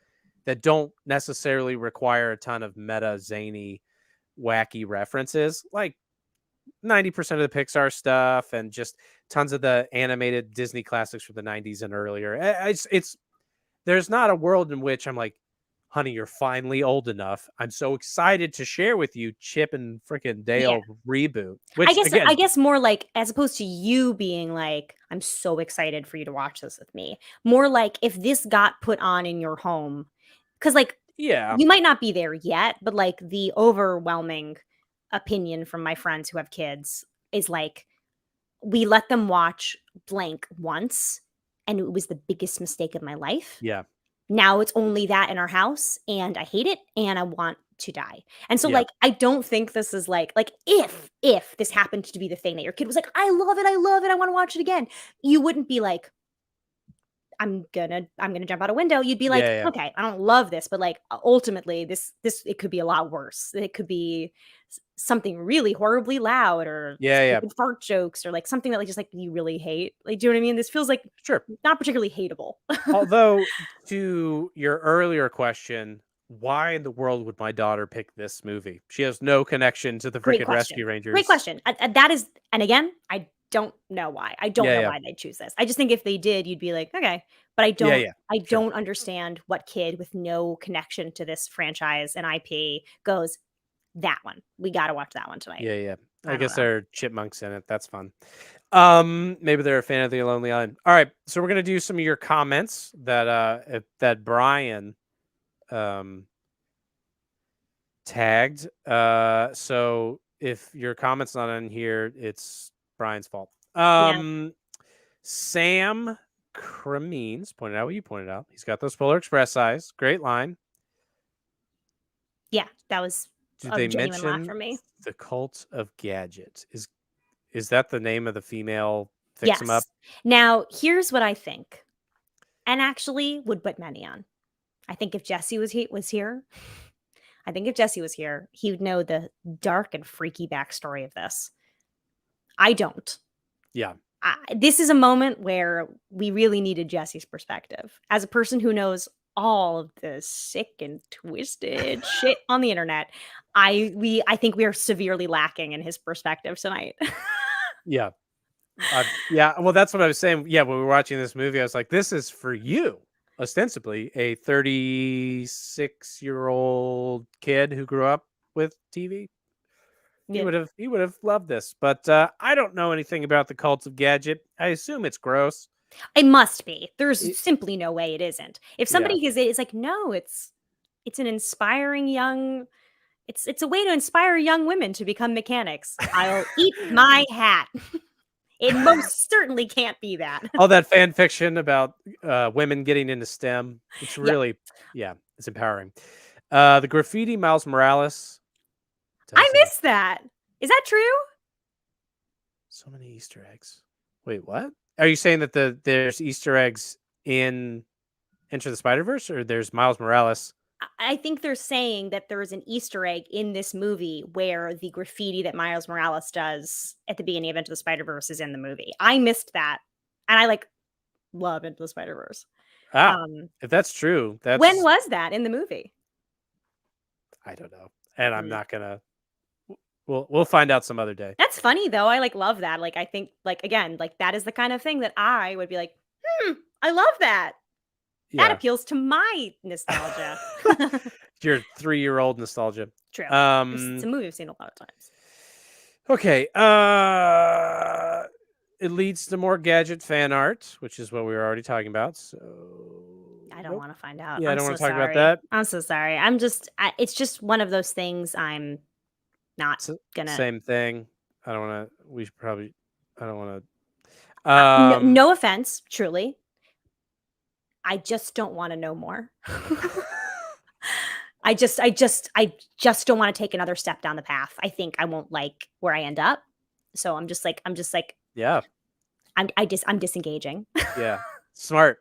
that don't necessarily require a ton of meta zany wacky references. Like 90% of the Pixar stuff and just tons of the animated Disney classics from the 90s and earlier. It's there's not a world in which I'm like, honey, you're finally old enough. I'm so excited to share with you Chip and frickin' Yeah. Dale reboot. I Which guess I again, guess more like as opposed to you being like, "I'm so excited for you to watch this with me." More like if this got put on in your home, because like, yeah, you might not be there yet, but, like, the overwhelming opinion from my friends who have kids is like, "We let them watch blank once, and it was the biggest mistake of my life. yeah, Now it's only that in our house, and I hate it, and I want to die." And so, yeah, like, I don't think this is like, if this happened to be the thing that your kid was like, I love it, I wanna watch it again," you wouldn't be like, I'm gonna jump out a window." You'd be like, yeah, yeah, "Okay, I don't love this, but, like, ultimately, this it could be a lot worse. It could be something really horribly loud or yeah, yeah. stupid fart jokes or, like, something that, like, just, like, you really hate." Like, do you know what I mean? This feels like Sure. not particularly hateable. Although to your earlier question, why in the world would my daughter pick this movie? She has no connection to the Great freaking Rescue question. Great Rangers. question. That is, and again, I don't know why. I don't Yeah, know yeah, why they'd choose this. I just think if they did, you'd be like, "Okay." But yeah, yeah. I Sure. don't understand what kid with no connection to this franchise and IP goes, "That one. We gotta watch that one tonight." Yeah, yeah. I I don't guess know. there are chipmunks in it. That's fun. Maybe they're a fan of the Lonely Island. All right, so we're gonna do some of your comments that that Brian um tagged. So if your comment's not in here, it's Brian's fault. Yeah. Sam Cremines pointed out what you pointed out. He's got those Polar Express eyes. Great line. Yeah, that was Do a they genuine laugh mention from me. the cult of Gadget? Is that the name of the female fix 'em up? Yes. Now, here's what I think, and actually would put money on. I think if Jesse was here, I think if Jesse was here, he would know the dark and freaky backstory of this. I don't. Yeah. This is a moment where we really needed Jesse's perspective. As a person who knows all of the sick and twisted shit on the internet, I think we are severely lacking in his perspective tonight. Yeah. Yeah, well, that's what I was saying. Yeah, when we were watching this movie, I was like, "This is for you." Ostensibly, a 36-year-old kid who grew up with TV. He Yeah. would have loved this. But I don't know anything about the cult of Gadget. I assume it's gross. It must be. There's It, simply no way it isn't. If yeah, somebody is like, "No, it's an inspiring young it's a way to inspire young women to become mechanics." I'll eat my hat. It most certainly can't be that. all that fan fiction about women getting into STEM. It's Yeah, really, yeah, it's empowering. The graffiti Miles Morales I does in missed that. Is that true? so many Easter eggs. Wait, what? Are you saying that there's Easter eggs in Enter the Spider Verse, or there's Miles Morales? I think they're saying that there is an Easter egg in this movie where the graffiti that Miles Morales does at the beginning of Into the Spider-Verse is in the movie. I missed that, and I, like, love Into the Spider-Verse. Ah, Um, if that's true, when that's was that in the movie? I don't know, and I'm Mm. not gonna. We'll find out some other day. That's funny, though. I, like, love that. Like, I think, like, again, like, that is the kind of thing that I would be like, "Hmm, I love that. That Yeah, appeals to my nostalgia." your 3-year-old nostalgia. True. It's Um. a movie I've seen a lot of times. Okay. it leads to more gadget fan art, which is what we were already talking about. So I don't nope. want to find out. Yeah, I I'm don't so want to talk about sorry. that. I'm so sorry. It's just one of those things I'm not gonna. Same thing. I don't want to. We should probably. I don't want to. No offense, truly. I just don't want to know more. I just don't want to take another step down the path. I think I won't like where I end up. So I'm just like Yeah. I'm disengaging. Yeah. Smart.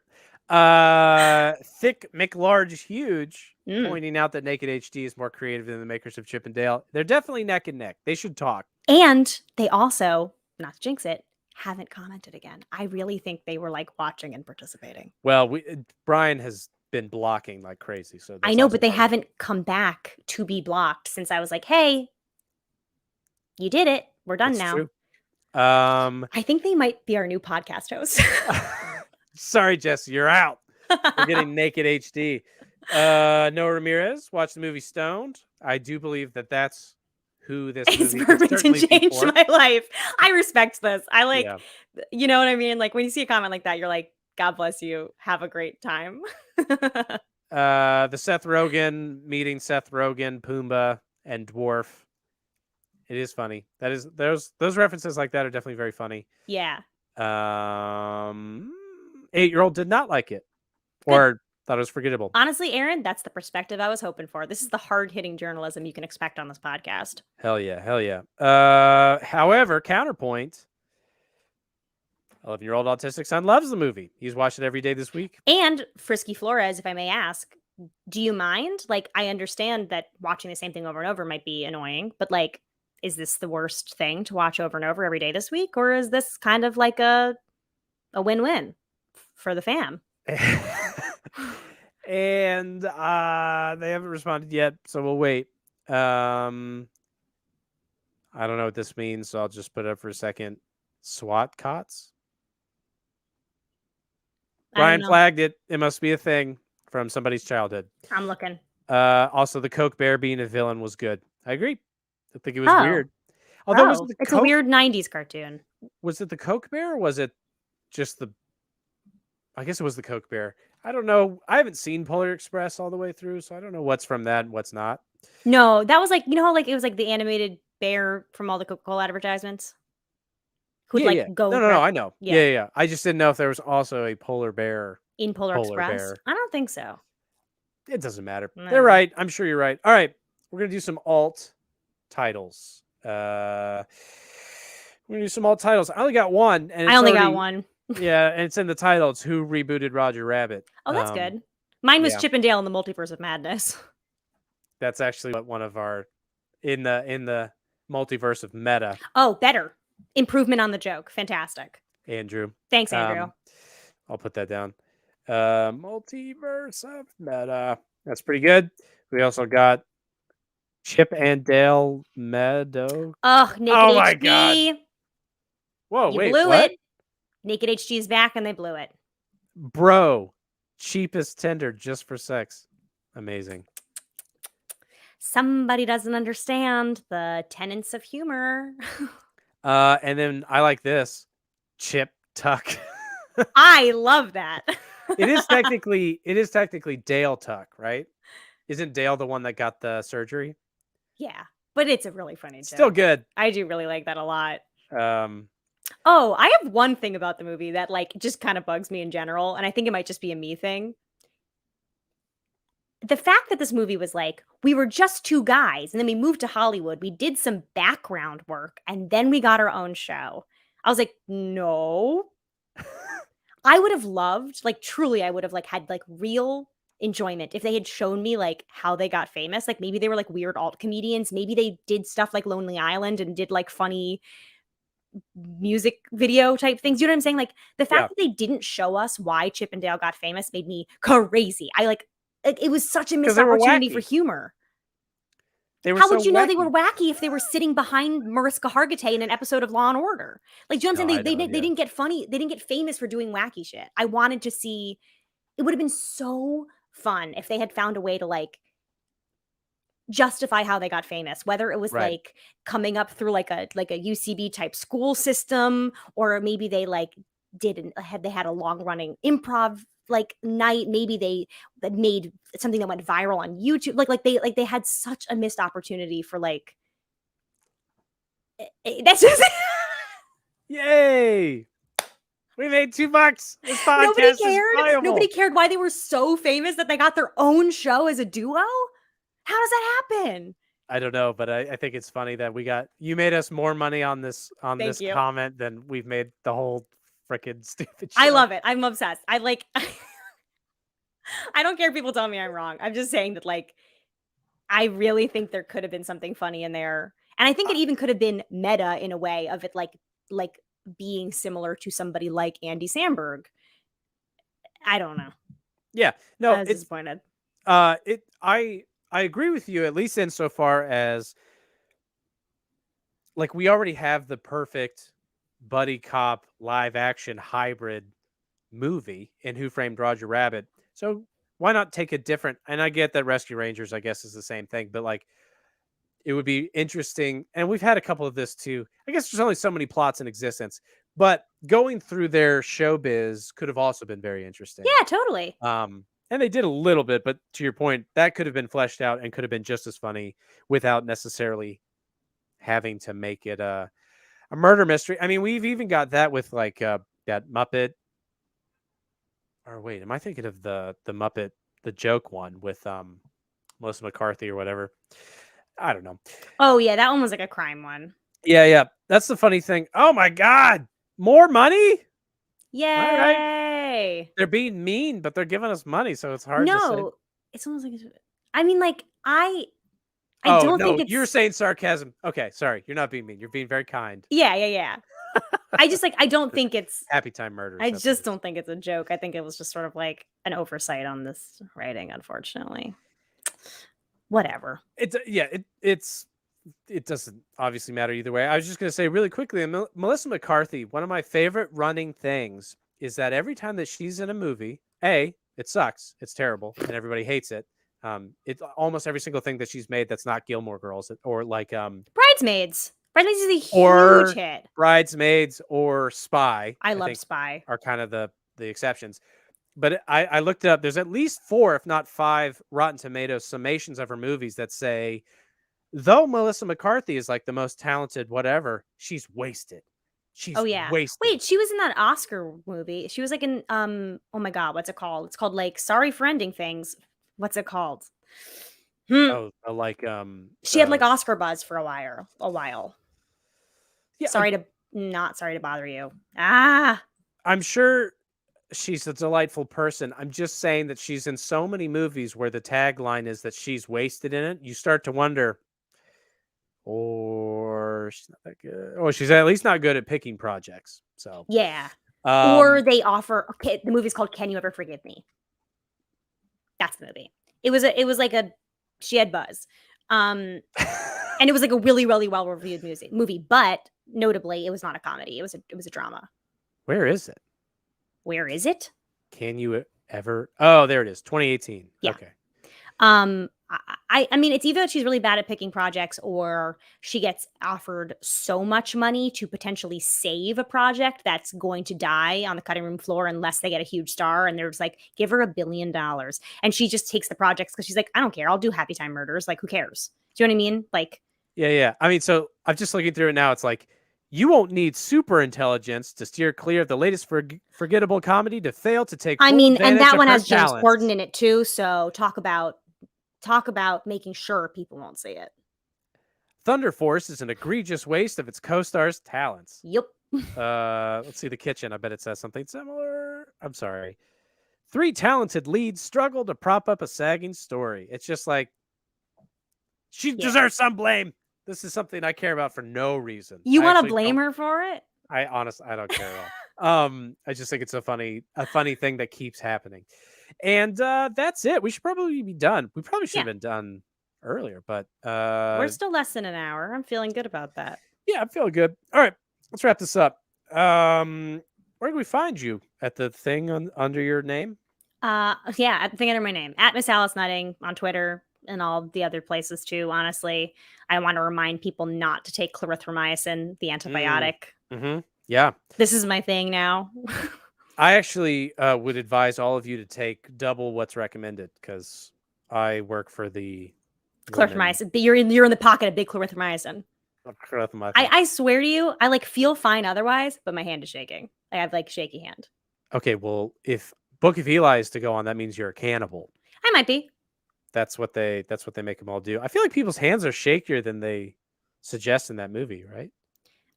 Thick McLarge Huge pointing out that Naked HD is more creative than the makers of Chip and Dale. They're definitely neck and neck. They should talk. And they also, not to jinx it, haven't commented again. I really think they were like watching and participating. Well, Brian has been blocking like crazy. So I know, but they haven't come back to be blocked since I was like, hey, you did it. We're done now. True. I think they might be our new podcast host. Sorry, Jesse, you're out. We're getting Naked HD. Noah Ramirez watched the movie Stoned. I do believe that that's who this movie It's changed my life. I respect this. I like, you know what I mean? Like when you see a comment like that, you're like, God bless you. Have a great time. The Seth Rogen meeting Seth Rogen, Pumbaa, and Dwarf. It is funny. That is those references like that are definitely very funny. Yeah. 8-year-old did not like it. Or thought it was forgettable. Honestly, Aaron, that's the perspective I was hoping for. This is the hard-hitting journalism you can expect on this podcast. Hell yeah. However, counterpoint, 11-year-old autistic son loves the movie. He's watched it every day this week. And Frisky Flores, if I may ask, do you mind? Like, I understand that watching the same thing over and over might be annoying, but like, is this the worst thing to watch over and over every day this week? Or is this kind of like a win-win for the fam? And they haven't responded yet, so we'll wait. I don't know what this means, so I'll just put it up for a second. SWAT cots? Brian flagged it. It must be a thing from somebody's childhood. I'm looking. Also, the Coke Bear being a villain was good. I agree. I think it was weird. Although it's a weird 90s cartoon. Was it the Coke Bear or was it just the... I guess it was the Coke Bear. I don't know. I haven't seen Polar Express all the way through, so I don't know what's from that and what's not. No, that was like, you know how like it was like the animated bear from all the Coca-Cola advertisements? Who'd go... No, I know. Yeah. I just didn't know if there was also a polar bear in Polar Express. I don't think so. It doesn't matter. No. They're right. I'm sure you're right. All right. We're going to do some alt titles. We're going to do some alt titles. I only got one. And I only got one. Yeah, and it's in the title. It's Who Rebooted Roger Rabbit. Oh, that's good. Mine was Chip and Dale in the Multiverse of Madness. That's actually what one of our in the multiverse of meta. Oh, better. Improvement on the joke. Fantastic. Andrew. Thanks, Andrew. I'll put that down. Multiverse of meta. That's pretty good. We also got Chip and Dale Meadow. Oh, Naked HD. My God. Whoa, wait, blew what? It. Naked HD is back and they blew it. Bro, cheapest tender just for sex. Amazing. Somebody doesn't understand the tenets of humor. And then I like this. Chip Tuck. I love that. It is technically Dale Tuck, right? Isn't Dale the one that got the surgery? Yeah, but it's a really funny joke. Still good. I do really like that a lot. Oh, I have one thing about the movie that like just kind of bugs me in general, and I think it might just be a me thing. The fact that this movie was like, we were just two guys, and then we moved to Hollywood, we did some background work, and then we got our own show. I was like, no. I would have loved, like truly, I would have like had like real enjoyment if they had shown me like how they got famous. Like maybe they were like weird alt comedians. Maybe they did stuff like Lonely Island and did like funny music video type things. You know what I'm saying? Like the fact that they didn't show us why Chip and Dale got famous made me crazy. I like it was such a missed opportunity for humor. How would you know they were wacky if they were sitting behind Mariska Hargitay in an episode of Law and Order? Like, do you know what I'm saying? They didn't get funny. They didn't get famous for doing wacky shit. I wanted to see. It would have been so fun if they had found a way to like justify how they got famous, whether it was Right. like coming up through like a UCB type school system, or maybe they like they had a long running improv like night. Maybe they made something that went viral on YouTube. They had such a missed opportunity for like that's just Yay! We made $2. This nobody podcast is cared. Nobody viable. cared why they were so famous that they got their own show as a duo. How does that happen? I don't know, but I think it's funny that you made us more money on this Thank you. comment than we've made the whole freaking stupid show. I love it. I'm obsessed. I like I don't care if people tell me I'm wrong. I'm just saying that like I really think there could have been something funny in there. And I think it even could have been meta in a way of it like being similar to somebody like Andy Samberg. I don't know. Yeah. No, I was disappointed. I agree with you, at least insofar as like we already have the perfect buddy cop live action hybrid movie in Who Framed Roger Rabbit. So why not take a different, and I get that Rescue Rangers, I guess, is the same thing, but like it would be interesting. And we've had a couple of this too. I guess there's only so many plots in existence, but going through their showbiz could have also been very interesting. Yeah, totally. And they did a little bit, but to your point, that could have been fleshed out and could have been just as funny without necessarily having to make it a murder mystery. I mean, we've even got that with like that Muppet. Or wait, am I thinking of the Muppet, the joke one with Melissa McCarthy or whatever? I don't know. Oh yeah, that one was like a crime one. Yeah. That's the funny thing. Oh my God, more money! Yay! All right. They're being mean, but they're giving us money, so it's hard to say. No, it's almost like I mean, like I Oh, don't no, think it's you're saying sarcasm. Okay, sorry. You're not being mean. You're being very kind. Yeah. I just like I don't think it's Happy Time Murders. I just don't think it's a joke. I think it was just sort of like an oversight on this writing, unfortunately. Whatever. It doesn't obviously matter either way. I was just going to say really quickly, Melissa McCarthy, one of my favorite running things is that every time that she's in a movie, it sucks. It's terrible and everybody hates it. It's almost every single thing that she's made that's not Gilmore Girls or like Bridesmaids. Bridesmaids is a huge hit. Bridesmaids or Spy. I love Spy. Are kind of the exceptions. But I looked it up. There's at least 4, if not 5, Rotten Tomatoes summations of her movies that say, though Melissa McCarthy is like the most talented whatever, she's wasted. She's wasted. Wait, she was in that Oscar movie. She was like in oh my God, what's it called? It's called like Sorry for Ending Things. What's it called? Oh, like she had like Oscar buzz for a while. Yeah, sorry to bother you. I'm sure she's a delightful person. I'm just saying that she's in so many movies where the tagline is that she's wasted in it. You start to wonder, or she's not that good, or she's at least not good at picking projects. So yeah, or they offer. Okay, the movie's called Can You Ever Forgive Me? That's the movie. It was like she had buzz, and it was like a really really well reviewed movie. But notably, it was not a comedy. It was a drama. Where is it? Where is it? Can you ever? Oh, there it is. 2018. Yeah. Okay. I mean, it's either she's really bad at picking projects or she gets offered so much money to potentially save a project that's going to die on the cutting room floor unless they get a huge star. And they're just like, give her $1 billion. And she just takes the projects because she's like, I don't care. I'll do Happy Time Murders. Like, who cares? Do you know what I mean? Like, yeah. I mean, so I'm just looking through it now. It's like, you won't need super intelligence to steer clear of the latest forgettable comedy to fail to take. I mean, and that one has talents. James Corden in it too. So talk about making sure people won't see it. Thunder Force is an egregious waste of its co-stars' talents. Yep. Let's see The Kitchen. I bet it says something similar. I'm sorry. 3 talented leads struggle to prop up a sagging story. It's just like she deserves some blame. This is something I care about for no reason. You want to blame her for it? I don't care at all. I just think it's a funny thing that keeps happening. And that's it. We should probably be done. We probably should have been done earlier, but we're still less than an hour. I'm feeling good about that. Yeah, I'm feeling good. All right, let's wrap this up. Where can we find you? At the thing under your name? At the thing under my name, at Miss Alice Nutting on Twitter all the other places too. Honestly, I want to remind people not to take clarithromycin, the antibiotic. Yeah, this is my thing now. I actually would advise all of you to take double what's recommended because I work for the clarithromycin. You're in the pocket of big clarithromycin. I swear to you, I like feel fine otherwise, but my hand is shaking. I have like shaky hand. Okay, well, if Book of Eli is to go on, that means you're a cannibal. I might be. That's what they make them all do. I feel like people's hands are shakier than they suggest in that movie, right?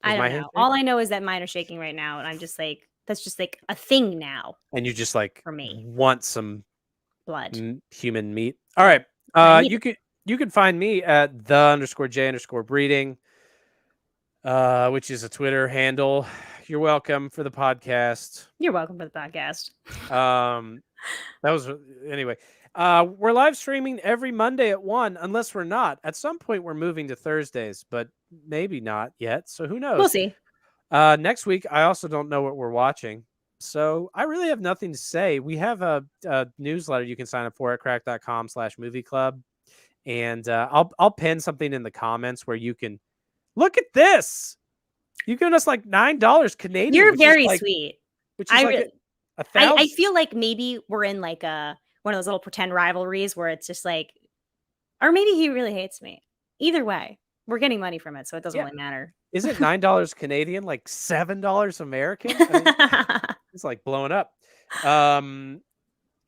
I don't know. All I know is that mine are shaking right now, and I'm just like, that's just like a thing now. And you just like for me want some blood, human meat. All right, you can find me at _J_breeding, which is a Twitter handle. You're welcome for the podcast. You're welcome for the podcast. That was anyway. We're live streaming every Monday at 1, unless we're not. At some point, we're moving to Thursdays, but maybe not yet. So who knows? We'll see. Next week, I also don't know what we're watching. So I really have nothing to say. We have a newsletter you can sign up for at crack.com/movie club. And I'll pin something in the comments where you can look at this. You've given us like $9 Canadian. You're very sweet. Which is like I feel like maybe we're in like one of those little pretend rivalries where it's just like, or maybe he really hates me. Either way, we're getting money from it, so it doesn't really matter. Is it $9 Canadian, like $7 American? I mean, it's like blowing up.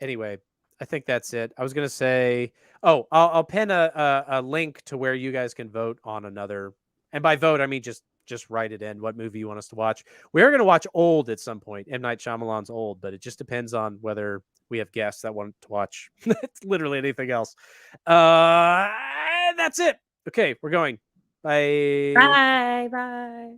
Anyway, I think that's it. I was gonna say, I'll pin a link to where you guys can vote on another. And by vote, I mean just write it in what movie you want us to watch. We are going to watch Old at some point, M. Night Shyamalan's Old, but it just depends on whether we have guests that want to watch literally anything else. That's it. Okay, we're going. Bye. Bye.